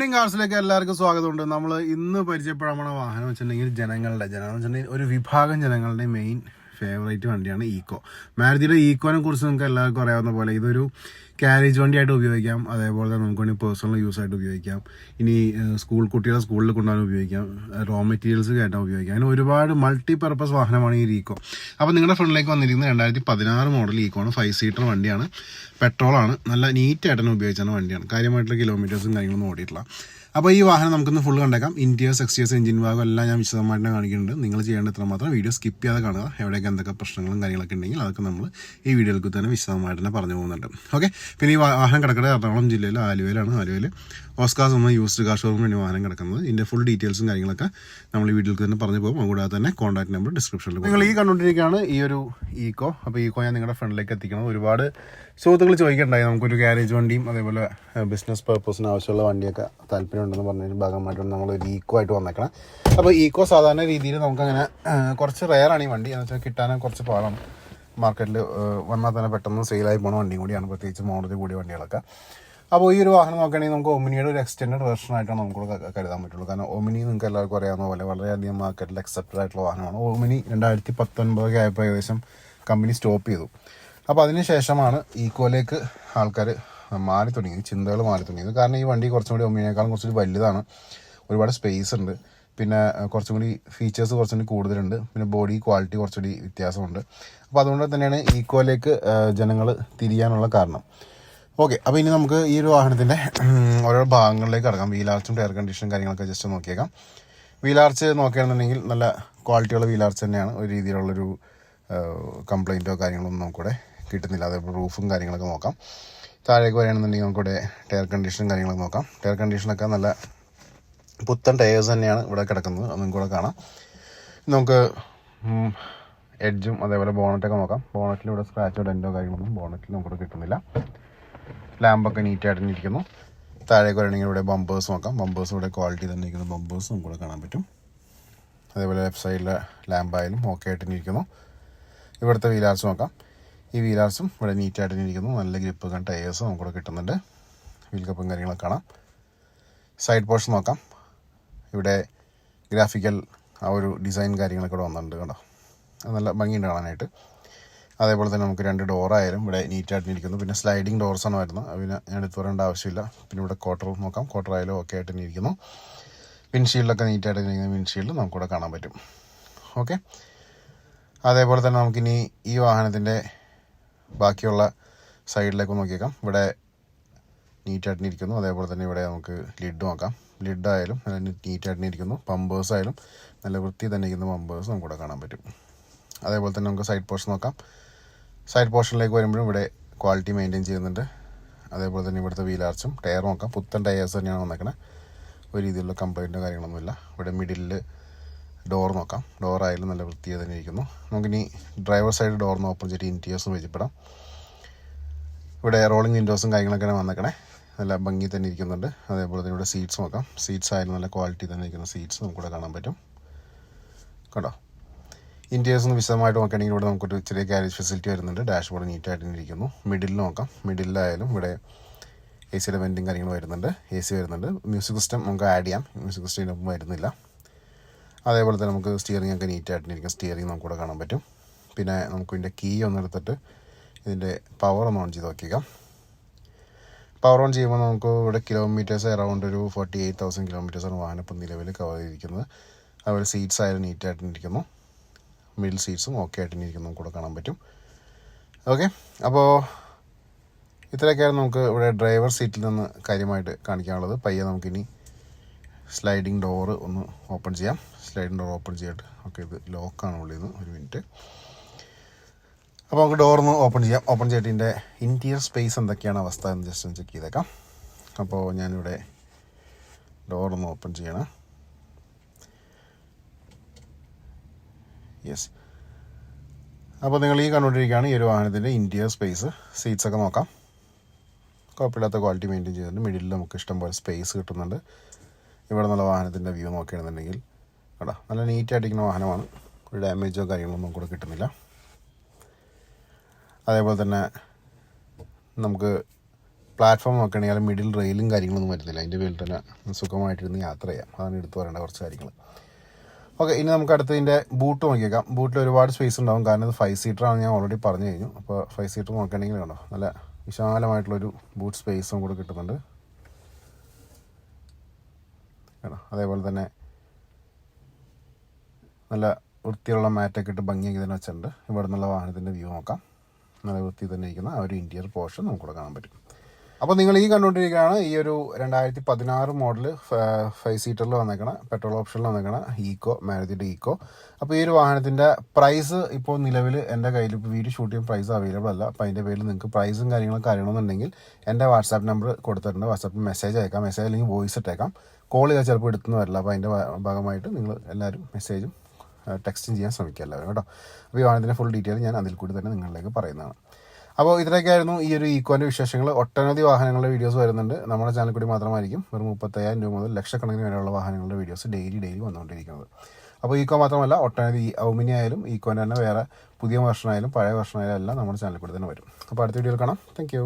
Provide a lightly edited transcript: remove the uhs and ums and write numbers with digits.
Trending കാർസിലേക്ക് എല്ലാവർക്കും സ്വാഗതമുണ്ട്. നമ്മൾ ഇന്ന് പരിചയപ്പെടാൻ പോണ വാഹനം വെച്ചിട്ടുണ്ടെങ്കിൽ ജനം വെച്ചിട്ടുണ്ടെങ്കിൽ ഒരു വിഭാഗം ജനങ്ങളുടെ മെയിൻ ഫേവറേറ്റ് വണ്ടിയാണ് ഈക്കോ. മാരുതിയുടെ ഈക്കോനെ കുറിച്ച് നമുക്ക് എല്ലാവർക്കും അറിയാവുന്ന പോലെ ഇതൊരു ക്യാരേജ് വണ്ടിയായിട്ട് ഉപയോഗിക്കാം. അതേപോലെ തന്നെ നമുക്ക് വേണമെങ്കിൽ പേഴ്സണൽ യൂസ് ആയിട്ട് ഉപയോഗിക്കാം. ഇനി കുട്ടികളെ സ്കൂളിൽ കൊണ്ടുപോകാൻ ഉപയോഗിക്കാം. റോ മെറ്റീരിയൽസ് കയറ്റാൻ ഉപയോഗിക്കാം. അങ്ങനെ ഒരുപാട് മൾട്ടി പർപ്പസ് വാഹനമാണ് ഈ ഈക്കോ. അപ്പോൾ നിങ്ങളുടെ ഫ്രണ്ടിലേക്ക് വന്നിരിക്കുന്നത് 2016 മോഡൽ ഈക്കോണ്. 5 സീറ്റർ വണ്ടിയാണ്. പെട്രോളാണ്. നല്ല നീറ്റായിട്ട് തന്നെ ഉപയോഗിച്ചാണ് വണ്ടിയാണ്. കാര്യമായിട്ടുള്ള കിലോമീറ്റേഴ്സും കാര്യങ്ങളൊന്നും ഓടിയിട്ടില്ല. അപ്പോൾ ഈ വാഹനം നമുക്കിന്ന് ഫുൾ കണ്ടേക്കാം. ഇന്റീരിയർ, എക്സ്റ്റീരിയർ, എഞ്ചിൻ ഭാഗം എല്ലാം ഞാൻ വിശദമായിട്ട് കാണിക്കുന്നുണ്ട്. നിങ്ങൾ ചെയ്യേണ്ട ഇത്ര മാത്രം വീഡിയോ സ്കിപ്പ് ചെയ്യാതെ കാണുക. എവിടെയൊക്കെ എന്തൊക്കെ പ്രശ്നങ്ങളും കാര്യങ്ങളൊക്കെ ഉണ്ടെങ്കിൽ അതൊക്കെ നമ്മൾ ഈ വീഡിയോയിൽ തന്നെ വിശദമായിട്ട് തന്നെ പറഞ്ഞു പോകുന്നുണ്ട്. ഓക്കെ. പിന്നെ ഈ വാഹനം കിടക്കുന്നത് എറണാകുളം ജില്ലയിൽ ആലുവയിലാണ്. ആലുവയിൽ ഓസ്കാർസ് എന്ന യൂസ്ഡ് കാർ ഷോറൂമിന് വാഹനം കിടക്കുന്നത്. ഇതിൻ്റെ ഫുൾ ഡീറ്റെയിൽസും കാര്യങ്ങളൊക്കെ നമ്മൾ ഈ വീഡിയോയിൽ തന്നെ പറഞ്ഞു പോകും. അതുകൂടാതെ തന്നെ കോൺടാക്ട് നമ്പർ ഡിസ്ക്രിപ്ഷനിൽ. നിങ്ങൾ ഈ കണ്ടുകൊണ്ടിരിക്കുകയാണ് ഈ ഒരു ഈക്കോ. അപ്പോൾ ഈക്കോ ഞാൻ നിങ്ങളുടെ ഫ്രണ്ടിലേക്ക് എത്തിക്കണം. ഒരുപാട് സുഹൃത്തുക്കൾ ചോദിക്കണ്ടായി നമുക്കൊരു ഗ്യാരേജ് വണ്ടിയും അതേപോലെ ബിസിനസ് പർപ്പസിന് ആവശ്യമുള്ള വണ്ടിയൊക്കെ താല്പര്യമുണ്ടെന്ന് പറഞ്ഞൊരു ഭാഗമായിട്ടാണ് നമ്മൾ ഒരു ഈക്കോ ആയിട്ട് വന്നേക്കണം. അപ്പോൾ ഈക്കോ സാധാരണ രീതിയിൽ നമുക്കങ്ങനെ കുറച്ച് റെയറാണ് ഈ വണ്ടി. എന്ന് വെച്ചാൽ കിട്ടാൻ കുറച്ച് പാടാണ്. മാർക്കറ്റിൽ വന്നാൽ തന്നെ പെട്ടെന്ന് സെയിലായി പോകുന്ന വണ്ടിയും കൂടിയാണ്, പ്രത്യേകിച്ച് മോഡൽ കൂടിയ വണ്ടികളൊക്കെ. അപ്പോൾ ഈ ഒരു വാഹനം നോക്കുകയാണെങ്കിൽ നമുക്ക് ഒമിനിയുടെ ഒരു എക്സ്റ്റൻഡ് വേർഷൻ ആയിട്ടാണ് നമുക്ക് കരുതാൻ പറ്റുള്ളൂ. കാരണം ഒമിനി നിങ്ങൾക്ക് എല്ലാവർക്കും അറിയാവുന്ന പോലെ വളരെയധികം മാർക്കറ്റിൽ അക്സെപ്റ്റഡ് ആയിട്ടുള്ള വാഹനമാണ്. ഒമിനി 2019 ആയപ്പോൾ ഏകദേശം കമ്പനി സ്റ്റോപ്പ് ചെയ്തു. അപ്പോൾ അതിന് ശേഷമാണ് ഈക്കോയിലേക്ക് ആൾക്കാർ മാറി തുടങ്ങിയത്, ചിന്തകൾ മാറി തുടങ്ങിയത്. കാരണം ഈ വണ്ടി കുറച്ചും കൂടി ഒമിനിയേക്കാളും കുറച്ചുകൂടി വലുതാണ്, ഒരുപാട് സ്പേസ് ഉണ്ട്, പിന്നെ കുറച്ചും കൂടി ഫീച്ചേഴ്സ് കുറച്ചും കൂടി കൂടുതലുണ്ട്, പിന്നെ ബോഡി ക്വാളിറ്റി കുറച്ചുകൂടി വ്യത്യാസമുണ്ട്. അപ്പോൾ അതുകൊണ്ട് തന്നെയാണ് ഈക്കോയിലേക്ക് ജനങ്ങൾ തിരിയാനുള്ള കാരണം. ഓക്കെ. അപ്പോൾ ഇനി നമുക്ക് ഈ ഒരു വാഹനത്തിൻ്റെ ഓരോ ഭാഗങ്ങളിലേക്ക് കിടക്കാം. വീലാർച്ചും ടയർ കണ്ടീഷനും കാര്യങ്ങളൊക്കെ ജസ്റ്റ് നോക്കിയേക്കാം. വീലാർച്ച് നോക്കുകയാണെന്നുണ്ടെങ്കിൽ നല്ല ക്വാളിറ്റിയുള്ള വീലാർച്ച് തന്നെയാണ്. ഒരു രീതിയിലുള്ളൊരു കംപ്ലൈൻറ്റോ കാര്യങ്ങളൊന്നും നമുക്കിവിടെ കിട്ടുന്നില്ല. അതേപോലെ റൂഫും കാര്യങ്ങളൊക്കെ നോക്കാം. താഴേക്ക് വരികയാണെന്നുണ്ടെങ്കിൽ നമുക്കിവിടെ ടയർ കണ്ടീഷനും കാര്യങ്ങളൊക്കെ നോക്കാം. ടയർ കണ്ടീഷനൊക്കെ നല്ല പുത്തൻ ടയേഴ്സ് തന്നെയാണ് ഇവിടെ കിടക്കുന്നത്. അതും കൂടെ കാണാം. നമുക്ക് എഡ്ജും അതേപോലെ ബോണറ്റൊക്കെ നോക്കാം. ബോണറ്റിൽ ഇവിടെ സ്ക്രാച്ചോ ഡെൻറ്റോ കാര്യങ്ങളൊന്നും ബോണറ്റിൽ നമുക്കിവിടെ കിട്ടുന്നില്ല. ലാമ്പൊക്കെ നീറ്റായിട്ട് തന്നെ ഇരിക്കുന്നു. താഴേക്ക് വരണമെങ്കിൽ ഇവിടെ ബമ്പേഴ്സ് നോക്കാം. ബമ്പേഴ്സ് ഇവിടെ ക്വാളിറ്റി തന്നെ ഇരിക്കുന്ന ബമ്പേഴ്സ് നമുക്കിവിടെ കാണാൻ പറ്റും. അതേപോലെ ലെഫ്റ്റ് സൈഡിലെ ലാമ്പായാലും ഓക്കെ ആയിട്ട് തന്നെ ഇരിക്കുന്നു. ഇവിടുത്തെ വീലാർച്ച് നോക്കാം. ഈ വീലാർച്ചും ഇവിടെ നീറ്റായിട്ട് തന്നെ ഇരിക്കുന്നു. നല്ല ഗ്രിപ്പ് ടയേഴ്സ് നമുക്കിവിടെ കിട്ടുന്നുണ്ട്. വീൽ കപ്പും കാര്യങ്ങളൊക്കെ കാണാം. സൈഡ് പോർഷൻ നോക്കാം. ഇവിടെ ഗ്രാഫിക്കൽ ആ ഒരു ഡിസൈൻ കാര്യങ്ങളൊക്കെ ഇവിടെ വന്നിട്ടുണ്ട്. കണ്ടോ, അത് നല്ല ഭംഗിയുണ്ട് കാണാനായിട്ട്. അതേപോലെ തന്നെ നമുക്ക് 2 ഡോറായാലും ഇവിടെ നീറ്റായിട്ട് ഇരിക്കുന്നു. പിന്നെ സ്ലൈഡിങ് ഡോർസാണ് വരുന്നത്. പിന്നെ ഞാൻ എടുത്ത് പറയേണ്ട ആവശ്യമില്ല. പിന്നെ ഇവിടെ ക്വാർട്ടർ നോക്കാം. ക്വാർട്ടർ ആയാലും ഓക്കെ ആയിട്ട് തന്നെ ഇരിക്കുന്നു. വിൻഷീൽഡൊക്കെ നീറ്റായിട്ട് ഇരിക്കുന്ന വിൻഷീൽഡ് നമുക്കിവിടെ കാണാൻ പറ്റും. ഓക്കെ. അതേപോലെ തന്നെ നമുക്കിനി ഈ വാഹനത്തിൻ്റെ ബാക്കിയുള്ള സൈഡിലേക്ക് നോക്കിയേക്കാം. ഇവിടെ നീറ്റായിട്ട് ഇരിക്കുന്നു. അതേപോലെ തന്നെ ഇവിടെ നമുക്ക് ലിഡ് നോക്കാം. ലിഡായാലും നല്ല നീറ്റായിട്ട് ഇരിക്കുന്നു. പമ്പേഴ്സ് ആയാലും നല്ല വൃത്തി തന്നെ ഇരിക്കുന്ന പമ്പേഴ്സ് നമുക്കിവിടെ കാണാൻ പറ്റും. അതേപോലെ തന്നെ നമുക്ക് സൈഡ് പോർഷൻ നോക്കാം. സൈഡ് പോർഷനിലേക്ക് വരുമ്പോഴും ഇവിടെ ക്വാളിറ്റി മെയിൻറ്റെയിൻ ചെയ്യുന്നുണ്ട്. അതേപോലെ തന്നെ ഇവിടുത്തെ വീലാർച്ചും ടയർ നോക്കാം. പുത്തൻ ടയേഴ്സ് തന്നെയാണ് വന്നേക്കണേ. ഒരു രീതിയിലുള്ള കംപ്ലൈൻറ്റോ കാര്യങ്ങളൊന്നുമില്ല. ഇവിടെ മിഡിലിൽ ഡോർ നോക്കാം. ഡോറായാലും നല്ല വൃത്തിയായി തന്നെ ഇരിക്കുന്നു. നമുക്കിനി ഡ്രൈവർ സൈഡ് ഡോറിന് ഓപ്പൺ ചെയ്തിട്ട് ഇൻറ്റീരിയേഴ്സും വെച്ചിപ്പെടാം. ഇവിടെ റോളിംഗ് വിൻഡോസും കാര്യങ്ങളൊക്കെയാണ് വന്നേക്കണേ. നല്ല ഭംഗി തന്നെ ഇരിക്കുന്നുണ്ട്. അതേപോലെ തന്നെ ഇവിടെ സീറ്റ്സ് നോക്കാം. സീറ്റ്സ് ആയാലും നല്ല ക്വാളിറ്റി തന്നെ ഇരിക്കുന്ന സീറ്റ്സ് നമുക്കിവിടെ കാണാൻ പറ്റും. കണ്ടോ, ഇൻറ്റീരിയേഴ്സ് ഒന്ന് വിശദമായിട്ട് നോക്കുകയാണെങ്കിൽ ഇവിടെ നമുക്കൊരു ചെറിയ ക്യാരേജ് ഫെസിലിറ്റി വരുന്നുണ്ട്. ഡാഷ്ബോർഡ് നീറ്റായിട്ട് ഇരിക്കുന്നു. മിഡിൽ നോക്കാം. മിഡിലായാലും ഇവിടെ എ സിയുടെ വെൻറ്റിങ് കാര്യങ്ങൾ വരുന്നുണ്ട്. എ സി വരുന്നുണ്ട്. മ്യൂസിക് സിസ്റ്റം നമുക്ക് ആഡ് ചെയ്യാം. മ്യൂസിക് സിസ്റ്റം ഇതിനൊപ്പം വരുന്നില്ല. അതേപോലെ തന്നെ നമുക്ക് സ്റ്റിയറിംഗ് ഒക്കെ നീറ്റായിട്ടിരിക്കും. സ്റ്റിയറിംഗ് നമുക്കിവിടെ കാണാൻ പറ്റും. പിന്നെ നമുക്ക് ഇതിൻ്റെ കീ ഒന്ന് എടുത്തിട്ട് ഇതിൻ്റെ പവർ ഒന്ന് ഓൺ ചെയ്ത് നോക്കിയേക്കാം. പവർ ഓൺ ചെയ്യുമ്പോൾ നമുക്ക് ഇവിടെ കിലോമീറ്റേഴ്സ് അറൗണ്ട് ഒരു 48,000 കിലോമീറ്റേഴ്സാണ് വാഹനം ഇപ്പം നിലവിൽ കവർ ചെയ്തിരിക്കുന്നത്. അതുപോലെ സീറ്റ്സ് ആയാലും നീറ്റായിട്ടിരിക്കുന്നു. മിഡിൽ സീറ്റ്സും ഓക്കെ ആയിട്ടിരിക്കുന്നു നമുക്ക് ഇവിടെ കാണാൻ പറ്റും. ഓക്കെ. അപ്പോൾ ഇത്രയൊക്കെയാണ് നമുക്ക് ഇവിടെ ഡ്രൈവർ സീറ്റിൽ നിന്ന് കാര്യമായിട്ട് കാണിക്കാനുള്ളത്. പയ്യെ നമുക്കിനി സ്ലൈഡിങ് ഡോറ് ഒന്ന് ഓപ്പൺ ചെയ്യാം. സ്ലൈഡിങ് ഡോർ ഓപ്പൺ ചെയ്തിട്ട് ഓക്കെ, ഇത് ലോക്കാണ് ഉള്ളിൽ നിന്ന്. ഒരു മിനിറ്റ്. അപ്പോൾ നമുക്ക് ഡോറൊന്ന് ഓപ്പൺ ചെയ്യാം. ഓപ്പൺ ചെയ്തിട്ട് ഇതിൻ്റെ ഇൻറ്റീരിയർ സ്പേസ് എന്തൊക്കെയാണ് അവസ്ഥ എന്ന് ജസ്റ്റ് ഒന്ന് ചെക്ക് ചെയ്തേക്കാം. അപ്പോൾ ഞാനിവിടെ ഡോറൊന്ന് ഓപ്പൺ ചെയ്യണം. യെസ്. അപ്പോൾ നിങ്ങൾ ഈ കണ്ടുകൊണ്ടിരിക്കുകയാണ് ഈ ഒരു വാഹനത്തിൻ്റെ ഇൻറ്റീരിയർ സ്പേസ്. സീറ്റ്സൊക്കെ നോക്കാം. കുഴപ്പമില്ലാത്ത ക്വാളിറ്റി മെയിൻറ്റെയിൻ ചെയ്തിട്ടുണ്ട്. മിഡിൽ നമുക്ക് ഇഷ്ടംപോലെ സ്പേസ് കിട്ടുന്നുണ്ട്. ഇവിടെ നല്ല വാഹനത്തിൻ്റെ വ്യൂ നോക്കുകയാണെന്നുണ്ടെങ്കിൽ കേട്ടോ, നല്ല നീറ്റായിട്ടിരിക്കുന്ന വാഹനമാണ്. ഒരു ഡാമേജോ കാര്യങ്ങളൊന്നും നമുക്ക് ഇവിടെ കിട്ടുന്നില്ല. അതേപോലെ തന്നെ നമുക്ക് പ്ലാറ്റ്ഫോം നോക്കുകയാണെങ്കിൽ മിഡിൽ റെയിലും കാര്യങ്ങളൊന്നും വരുന്നില്ല. അതിൻ്റെ പേരിൽ തന്നെ സുഖമായിട്ടിരുന്ന് യാത്ര ചെയ്യാം. അതാണ് എടുത്തു പറയേണ്ട കുറച്ച് കാര്യങ്ങൾ. ഓക്കെ, ഇനി നമുക്ക് അടുത്തതിൻ്റെ ബൂട്ട് നോക്കിയേക്കാം. ബൂട്ടിൽ ഒരുപാട് സ്പേസ് ഉണ്ടാവും, കാരണം ഇത് 5 സീറ്ററാണ് ഞാൻ ഓൾറെഡി പറഞ്ഞു കഴിഞ്ഞു. അപ്പോൾ 5 സീറ്റർ നോക്കുകയാണെങ്കിൽ കണ്ടോ നല്ല വിശാലമായിട്ടുള്ളൊരു ബൂട്ട് സ്പേസും കൂടെ കിട്ടുന്നുണ്ട് കേട്ടോ. അതേപോലെ തന്നെ നല്ല വൃത്തിയുള്ള മാറ്റൊക്കെ ഇട്ട് ഭംഗിയാക്കി തന്നെ വെച്ചിട്ടുണ്ട്. ഇവിടെ നിന്നുള്ള വാഹനത്തിൻ്റെ വ്യൂ നോക്കാം. നല്ല വൃത്തി തന്നെ ഇരിക്കുന്ന ആ ഒരു ഇൻറ്റീരിയർ പോർഷൻ നമുക്കിവിടെ കാണാൻ പറ്റും. അപ്പോൾ നിങ്ങൾ ഈ കണ്ടുകൊണ്ടിരിക്കുകയാണ് ഈ ഒരു 2016 മോഡൽ 5 സീറ്ററിൽ വന്നേക്കണ പെട്രോൾ ഓപ്ഷനിൽ വന്നേക്കണ ഈക്കോ, മാരുതിയുടെ ഈക്കോ. അപ്പോൾ ഈ ഒരു വാഹനത്തിൻ്റെ പ്രൈസ് ഇപ്പോൾ നിലവിൽ എൻ്റെ കയ്യിൽ ഇപ്പോൾ വീഡിയോ ഷൂട്ട് ചെയ്യാൻ പ്രൈസ് അവൈലബിൾ അല്ല. അപ്പോൾ അതിൻ്റെ പേരിൽ നിങ്ങൾക്ക് പ്രൈസും കാര്യങ്ങളൊക്കെ അറിയണമെന്നുണ്ടെങ്കിൽ എൻ്റെ വാട്സാപ്പ് നമ്പർ കൊടുത്തിട്ടുണ്ട്. വാട്സാപ്പിൽ മെസ്സേജ് അയക്കാം, മെസ്സേജ് അല്ലെങ്കിൽ വോയിസ് ഇട്ടേക്കാം. കോൾ ചെയ്താൽ ചിലപ്പോൾ എടുത്തുനിന്ന് വരില്ല. അപ്പോൾ അതിൻ്റെ ഭാഗമായിട്ട് നിങ്ങൾ എല്ലാവരും മെസ്സേജും ടെക്സ്റ്റും ചെയ്യാൻ ശ്രമിക്കുക എല്ലാവരും കേട്ടോ. അപ്പോൾ ഈ വാഹനത്തിൻ്റെ ഫുൾ ഡീറ്റെയിൽ ഞാൻ അതിൽ കൂടി തന്നെ നിങ്ങളിലേക്ക് പറയുന്നതാണ്. അപ്പോൾ ഇത്രയൊക്കെയായിരുന്നു ഈ ഒരു ഈക്കോൻ്റെ വിശേഷങ്ങൾ. ഒട്ടനവധി വാഹനങ്ങളുടെ വീഡിയോസ് വരുന്നുണ്ട്. നമ്മുടെ ചാനൽ കൂടി മാത്രമായിരിക്കും വെറും 35,000 രൂപ മുതൽ ലക്ഷക്കണക്കിന് വരെയുള്ള വാഹനങ്ങളുടെ വീഡിയോസ് ഡെയിലി വന്നുകൊണ്ടിരിക്കുന്നത്. അപ്പോൾ ഈക്കോ മാത്രമല്ല, ഒട്ടനവധി ഔമിനി ആയാലും ഈക്കോൻ്റെ തന്നെ വേറെ പുതിയ വെർഷനായാലും പഴയ വെർഷനായാലും എല്ലാം നമ്മുടെ ചാനൽ കൂടി തന്നെ വരും. അപ്പോൾ അടുത്ത വീഡിയോയിൽ കാണാം. Thank you.